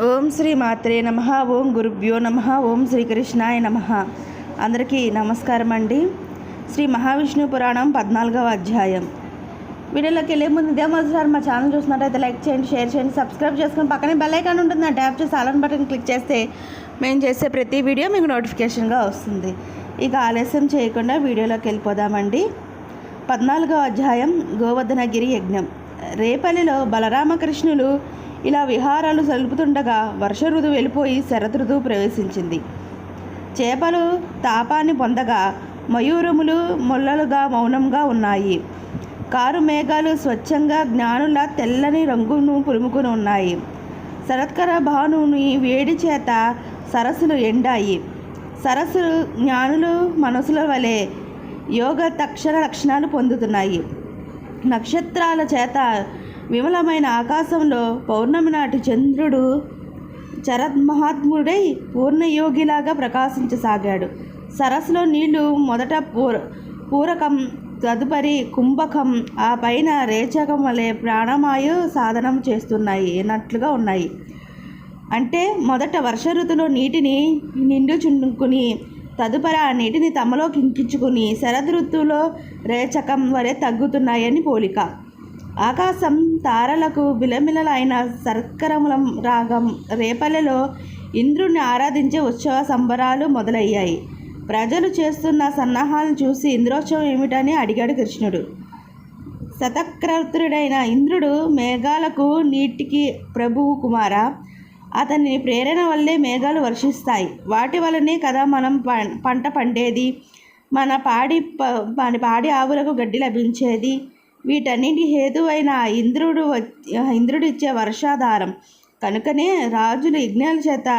ఓం శ్రీ మాత్రే నమః. ఓం గురుభ్యో నమః. ఓం శ్రీకృష్ణాయ నమః. అందరికీ నమస్కారం అండి. శ్రీ మహావిష్ణు పురాణం 14వ అధ్యాయం. వీడియోలోకి వెళ్ళే ముందు ఇదే మొదటిసారి మా ఛానల్ చూసినట్టయితే లైక్ చేయండి, షేర్ చేయండి, సబ్స్క్రైబ్ చేసుకొని పక్కనే బెల్ ఐకాన్ ఉంటుంది, ఆ ట్యాప్ చేసి ఆల్ బటన్ క్లిక్ చేస్తే మేము చేసే ప్రతి వీడియో మీకు నోటిఫికేషన్గా వస్తుంది. ఇక ఆలస్యం చేయకుండా వీడియోలోకి వెళ్ళిపోదామండి. 14వ అధ్యాయం గోవర్ధనగిరి యజ్ఞం. రేపల్లిలో బలరామకృష్ణులు ఇలా విహారాలు సలుపుతుండగా వర్ష ఋతువు వెళ్ళిపోయి శరదృతువు ప్రవేశించింది. చేపలు తాపాన్ని పొందగా మయూరములు మొల్లలుగా మౌనంగా ఉన్నాయి. కారు మేఘాలు స్వచ్ఛంగా జ్ఞానుల తెల్లని రంగును పులుముకుని ఉన్నాయి. శరత్కర భానుని వేడి చేత సరస్సులు ఎండాయి. సరస్సులు జ్ఞానులు మనసుల వలె యోగ తక్షణ లక్షణాలు పొందుతున్నాయి. నక్షత్రాల చేత విమలమైన ఆకాశంలో పౌర్ణమి నాటి చంద్రుడు చరద్మహాత్ముడై పూర్ణయోగిలాగా ప్రకాశించసాగాడు. సరస్సులో నీళ్లు మొదట పూరకం, తదుపరి కుంభకం, ఆ పైన రేచకం వలె ప్రాణమాయు సాధనం చేస్తున్నట్లుగా ఉన్నాయి. అంటే మొదట వర్ష ఋతులో నీటిని నిండు చుండుకుని తదుపరి ఆ నీటిని తమలో కింకించుకుని శరదృతువులో రేచకం వలె తగ్గుతున్నాయని పోలిక. ఆకాశం తారలకు బిలమిలలైన సత్కరముల రాగం. రేపల్లెలో ఇంద్రుణ్ణి ఆరాధించే ఉత్సవ సంబరాలు మొదలయ్యాయి. ప్రజలు చేస్తున్న సన్నాహాలను చూసి ఇంద్రోత్సవం ఏమిటని అడిగాడు కృష్ణుడు. శతక్రతుడైన ఇంద్రుడు మేఘాలకు నీటికి ప్రభువు కుమార. అతని ప్రేరణ వల్లే మేఘాలు వర్షిస్తాయి. వాటి వల్లనే కదా మనం పంట పండేది, మన పాడి ఆవులకు గడ్డి లభించేది. వీటన్నిటి హేతువైన ఇంద్రుడు ఇచ్చే వర్షాధారం కనుకనే రాజులు యజ్ఞాల చేత,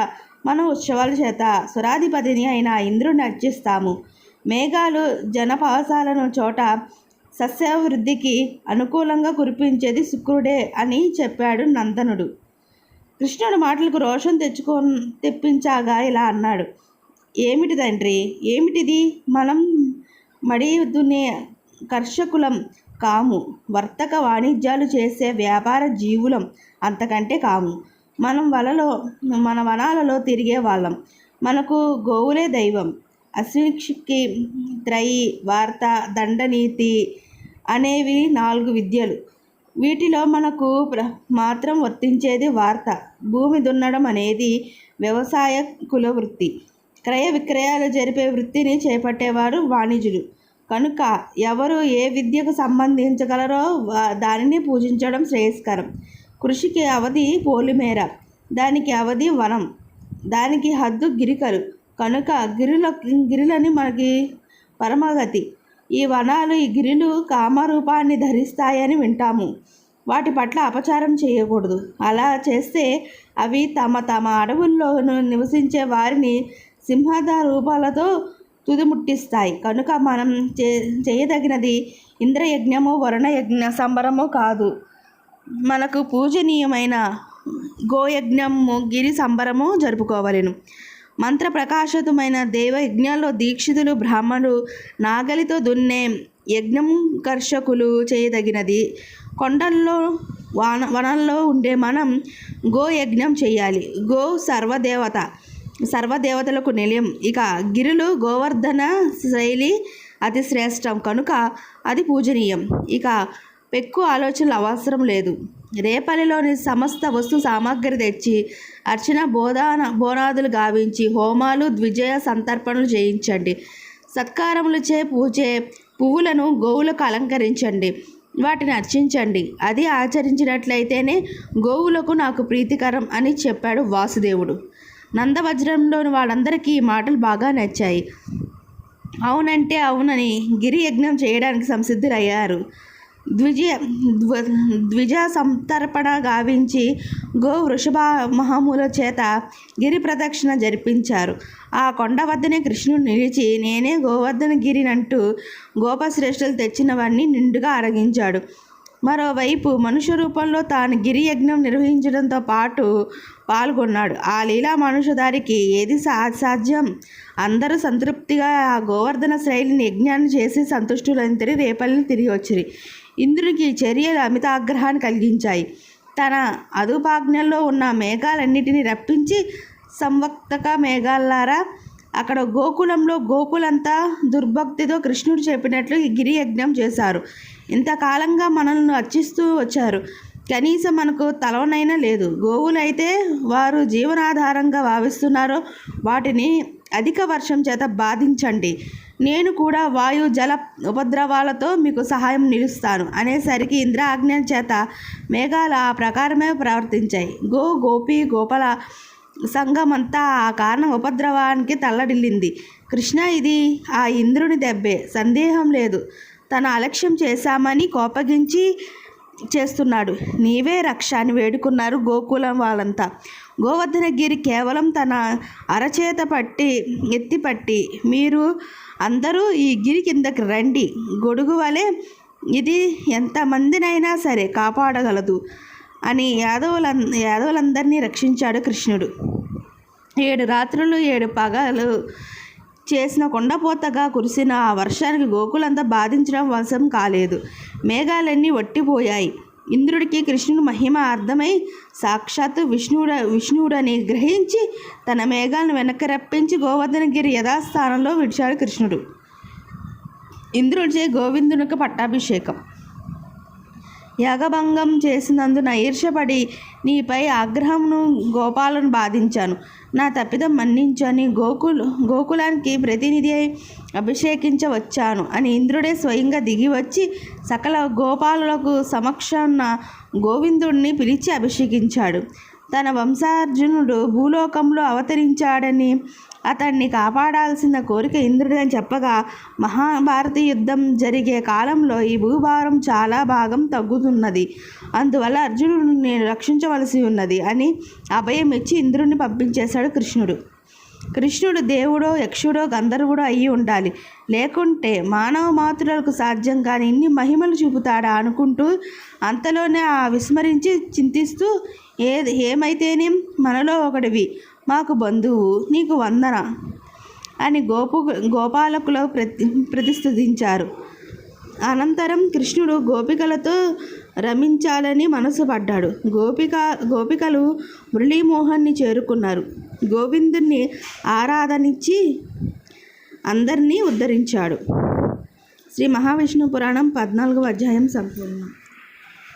మనం ఉత్సవాల చేత సురాధిపతిని అయిన ఇంద్రుడిని అర్చిస్తాము. మేఘాలు జనపాసాలను చోట సస్యాభివృద్ధికి అనుకూలంగా కురిపించేది శుక్రుడే అని చెప్పాడు నందనుడు. కృష్ణుడు మాటలకు రోషం తెప్పించాగా ఇలా అన్నాడు. ఏమిటి తండ్రి, ఏమిటిది? మనం మడి దున్నే కర్షకులం కాము, వర్తక వాణిజ్యాలు చేసే వ్యాపార జీవులం అంతకంటే కాము. మన వనాలలో తిరిగే వాళ్ళం. మనకు గోవులే దైవం. అశ్విక్షికి, త్రయి, వార్త, దండనీతి అనేవి 4 విద్యలు. వీటిలో మనకు మాత్రం వర్తించేది వార్త. భూమి దున్నడం అనేది వ్యవసాయ కుల వృత్తి. క్రయ విక్రయాలు జరిపే వృత్తిని చేపట్టేవారు వాణిజ్యులు. కనుక ఎవరు ఏ విద్యకు సంబంధించగలరో దానిని పూజించడం శ్రేయస్కరం. కృషికి అవధి పోలిమేర, దానికి అవధి వనం, దానికి హద్దు గిరికలు. కనుక గిరులని మనకి పరమగతి. ఈ వనాలు, ఈ గిరులు కామరూపాన్ని ధరిస్తాయని వింటాము. వాటి పట్ల అపచారం చేయకూడదు. అలా చేస్తే అవి తమ అడవుల్లో నివసించే వారిని సింహద రూపాలతో తుదిముట్టిస్తాయి. కనుక మనం చేయదగినది ఇంద్రయజ్ఞమో వరుణయజ్ఞ సంబరమో కాదు. మనకు పూజనీయమైన గోయజ్ఞము, గిరి సంబరము జరుపుకోవలెను. మంత్ర ప్రకాశితమైన దేవయజ్ఞాల్లో దీక్షితులు, బ్రాహ్మణులు, నాగలితో దున్నే యజ్ఞం కర్షకులు చేయదగినది. కొండల్లో వనాల్లో ఉండే మనం గోయజ్ఞం చేయాలి. గో సర్వదేవతలకు నిలయం. ఇక గిరులు గోవర్ధన శైలి అతి శ్రేష్టం కనుక అది పూజనీయం. ఇక పెక్కు ఆలోచనలు అవసరం లేదు. రేపల్లిలోని సమస్త వస్తు సామాగ్రి తెచ్చి అర్చన బోనాదులు గావించి హోమాలు, ద్విజయ సంతర్పణలు చేయించండి. సత్కారములచే పూజే పువ్వులను గోవులకు అలంకరించండి, వాటిని అర్చించండి. అది ఆచరించినట్లయితేనే గోవులకు నాకు ప్రీతికరం అని చెప్పాడు వాసుదేవుడు. నందవజ్రంలోని వాళ్ళందరికీ ఈ మాటలు బాగా నచ్చాయి. అవునంటే అవునని గిరి యజ్ఞం చేయడానికి సంసిద్ధులయ్యారు. ద్విజ సంతర్పణ గావించి గో వృషభ మహముల చేత గిరి ప్రదక్షిణ జరిపించారు. ఆ కొండ వద్దనే కృష్ణుడు నిలిచి నేనే గోవర్ధన గిరినంటూ గోపశ్రేష్ఠులు తెచ్చినవన్నీ నిండుగా అరగించాడు. మరోవైపు మనుష్య రూపంలో తాను గిరి యజ్ఞం నిర్వహించడంతో పాటు పాల్గొన్నాడు. ఆ లీలా మనుషుదారికి ఏది సాధ్యం? అందరూ సంతృప్తిగా ఆ గోవర్ధన శైలిని యజ్ఞాన్ని చేసి సంతుష్టులంతరి రేపల్లిని తిరిగి వచ్చిరి. ఇంద్రునికి చర్యలు అమిత ఆగ్రహాన్ని కలిగించాయి. తన అదుపాజ్ఞల్లో ఉన్న మేఘాలన్నిటినీ రప్పించి, సంవక్తక మేఘాలారా, అక్కడ గోకులంలో గోకులంతా దుర్భక్తితో కృష్ణుడు చెప్పినట్లు గిరి యజ్ఞం చేశారు. ఇంతకాలంగా మనల్ని అర్చిస్తూ వచ్చారు. కనీసం మనకు తలవనైనా లేదు. గోవులైతే వారు జీవనాధారంగా భావిస్తున్నారో వాటిని అధిక వర్షం చేత బాధించండి. నేను కూడా వాయు జల ఉపద్రవాలతో మీకు సహాయం నిలుస్తాను అనేసరికి ఇంద్ర ఆజ్ఞ చేత మేఘాలు ఆ ప్రకారమే ప్రవర్తించాయి. గోపి గోపాల సంఘమంతా ఆ కారణం ఉపద్రవానికి తల్లడిల్లింది. కృష్ణ, ఇది ఆ ఇంద్రుని దెబ్బే, సందేహం లేదు. తన అలక్ష్యం చేశామని కోపగించి చేస్తున్నాడు. నీవే రక్ష అని వేడుకున్నారు గోకులం వాళ్ళంతా. గోవర్ధనగిరి కేవలం తన అరచేత ఎత్తిపట్టి, మీరు అందరూ ఈ గిరి కిందకి రండి, గొడుగు వలె ఇది ఎంతమందినైనా సరే కాపాడగలదు అని యాదవులందరినీ రక్షించాడు కృష్ణుడు. 7 రాత్రులు 7 పగలు చేసిన కొండపోతగా కురిసిన ఆ వర్షానికి గోకులంతా బాధించడం వశం కాలేదు. మేఘాలన్నీ వట్టిపోయాయి. ఇంద్రుడికి కృష్ణుడు మహిమ అర్థమై సాక్షాత్తు విష్ణువుడని గ్రహించి తన మేఘాలను వెనక్కి రప్పించి గోవర్ధనగిరి యథాస్థానంలో విడిచాడు కృష్ణుడు. ఇంద్రుడిచే గోవిందునికి పట్టాభిషేకం. యాగభంగం చేసినందున ఈర్ష్యపడి నీపై ఆగ్రహమును గోపాలను బాధించాను. నా తప్పిదం మన్నించని గోకులానికి ప్రతినిధి అయి అభిషేకించవచ్చాను అని ఇంద్రుడే స్వయంగా దిగివచ్చి సకల గోపాలులకు సమక్షాన గోవిందుడిని పిలిచి అభిషేకించాడు. తన వంశార్జునుడు భూలోకంలో అవతరించాడని అతన్ని కాపాడాల్సిన కోరిక ఇంద్రుడని చెప్పగా, మహాభారత యుద్ధం జరిగే కాలంలో ఈ భూభారం చాలా భాగం తగ్గుతున్నది. అందువల్ల అర్జునుడిని నేను రక్షించవలసి ఉన్నది అని అభయం ఇచ్చి ఇంద్రుడిని పంపించేశాడు కృష్ణుడు. కృష్ణుడు దేవుడో యక్షుడో గంధర్వుడో అయ్యి ఉండాలి, లేకుంటే మానవ మాతృలకు సాధ్యం కాని ఇన్ని మహిమలు చూపుతాడా అనుకుంటూ అంతలోనే విస్మరించి చింతిస్తూ, ఏమైతేనేం మనలో ఒకడివి, మాకు బంధువు, నీకు వందన అని గోపాలకులు ప్రతిస్తుతించారు. అనంతరం కృష్ణుడు గోపికలతో రమించాలని మనసు పడ్డాడు. గోపికలు మురళీమోహన్ని చేరుకున్నారు. గోవిందుణ్ణి ఆరాధనిచ్చి అందరినీ ఉద్ధరించాడు. శ్రీ మహావిష్ణు పురాణం 14వ అధ్యాయం సంపూర్ణం.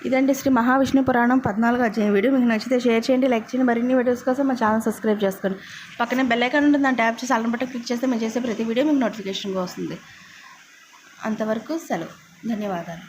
ఇదండి శ్రీ మహావిష్ణు పురాణం 14వ అధ్యాయం. వీడియో మీకు నచ్చితే షేర్ చేయండి, లైక్ చేయండి. మరిన్ని వీడియోస్ కోసం మా ఛానల్ సబ్స్క్రైబ్ చేసుకోండి. పక్కనే బెల్ ఐకాన్ ఉంటుంది, దాన్ని ట్యాప్ చేసి ఆల్ బటన్ క్లిక్ చేస్తే మేము చేసే ప్రతి వీడియో మీకు నోటిఫికేషన్గా వస్తుంది. అంతవరకు సెలవు. ధన్యవాదాలు.